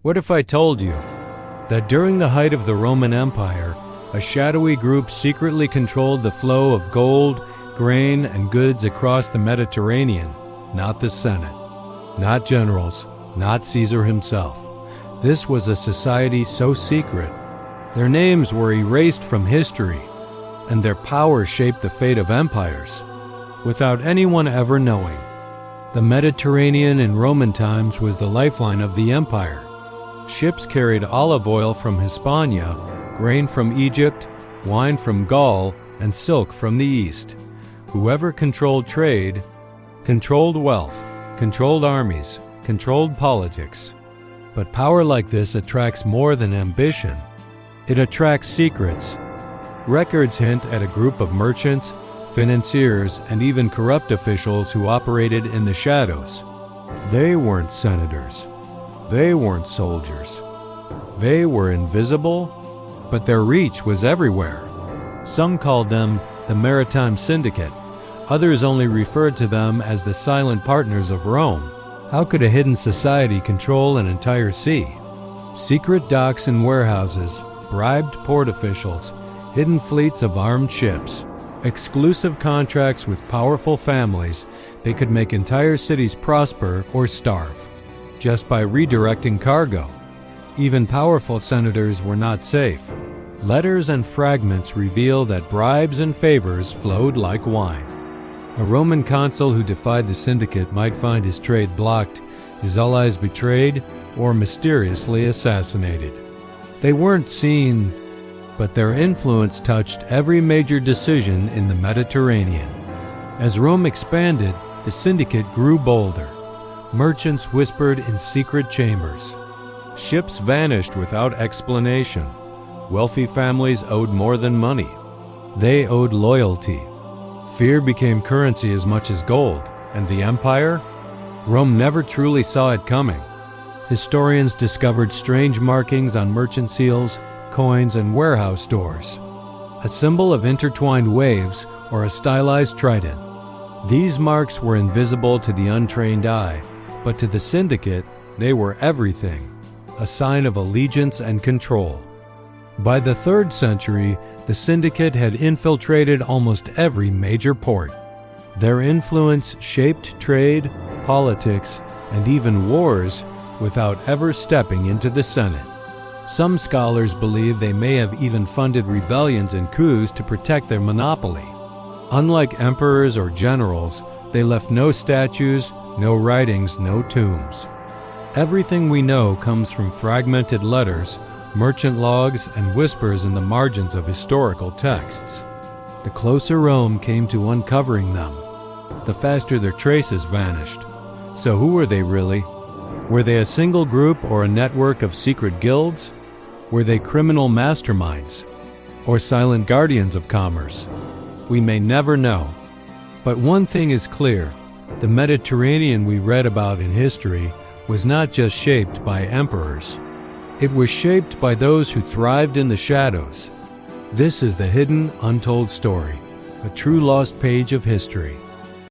What if I told you that during the height of the Roman Empire, a shadowy group secretly controlled the flow of gold, grain, and goods across the Mediterranean? Not the Senate, not generals, not Caesar himself. This was a society so secret, their names were erased from history, and their power shaped the fate of empires, without anyone ever knowing. The Mediterranean in Roman times was the lifeline of the empire. Ships carried olive oil from Hispania, grain from Egypt, wine from Gaul, and silk from the East. Whoever controlled trade, controlled wealth, controlled armies, controlled politics. But power like this attracts more than ambition. It attracts secrets. Records hint at a group of merchants, financiers, and even corrupt officials who operated in the shadows. They weren't senators. They weren't soldiers. They were invisible, but their reach was everywhere. Some called them the Maritime Syndicate. Others only referred to them as the silent partners of Rome. How could a hidden society control an entire sea? Secret docks and warehouses, bribed port officials, hidden fleets of armed ships, exclusive contracts with powerful families. They could make entire cities prosper or starve just by redirecting cargo. Even powerful senators were not safe. Letters and fragments reveal that bribes and favors flowed like wine. A Roman consul who defied the syndicate might find his trade blocked, his allies betrayed, or mysteriously assassinated. They weren't seen, but their influence touched every major decision in the Mediterranean. As Rome expanded, the syndicate grew bolder. Merchants whispered in secret chambers. Ships vanished without explanation. Wealthy families owed more than money. They owed loyalty. Fear became currency as much as gold, and the empire? Rome never truly saw it coming. Historians discovered strange markings on merchant seals, coins, and warehouse doors, a symbol of intertwined waves or a stylized trident. These marks were invisible to the untrained eye, but to the syndicate, they were everything, a sign of allegiance and control. By the 3rd century, the syndicate had infiltrated almost every major port. Their influence shaped trade, politics, and even wars without ever stepping into the Senate. Some scholars believe they may have even funded rebellions and coups to protect their monopoly. Unlike emperors or generals, they left no statues, no writings, no tombs. Everything we know comes from fragmented letters, merchant logs, and whispers in the margins of historical texts. The closer Rome came to uncovering them, the faster their traces vanished. So who were they really? Were they a single group or a network of secret guilds? Were they criminal masterminds or silent guardians of commerce? We may never know. But one thing is clear: the Mediterranean we read about in history was not just shaped by emperors. It was shaped by those who thrived in the shadows. This is the hidden, untold story, a true lost page of history.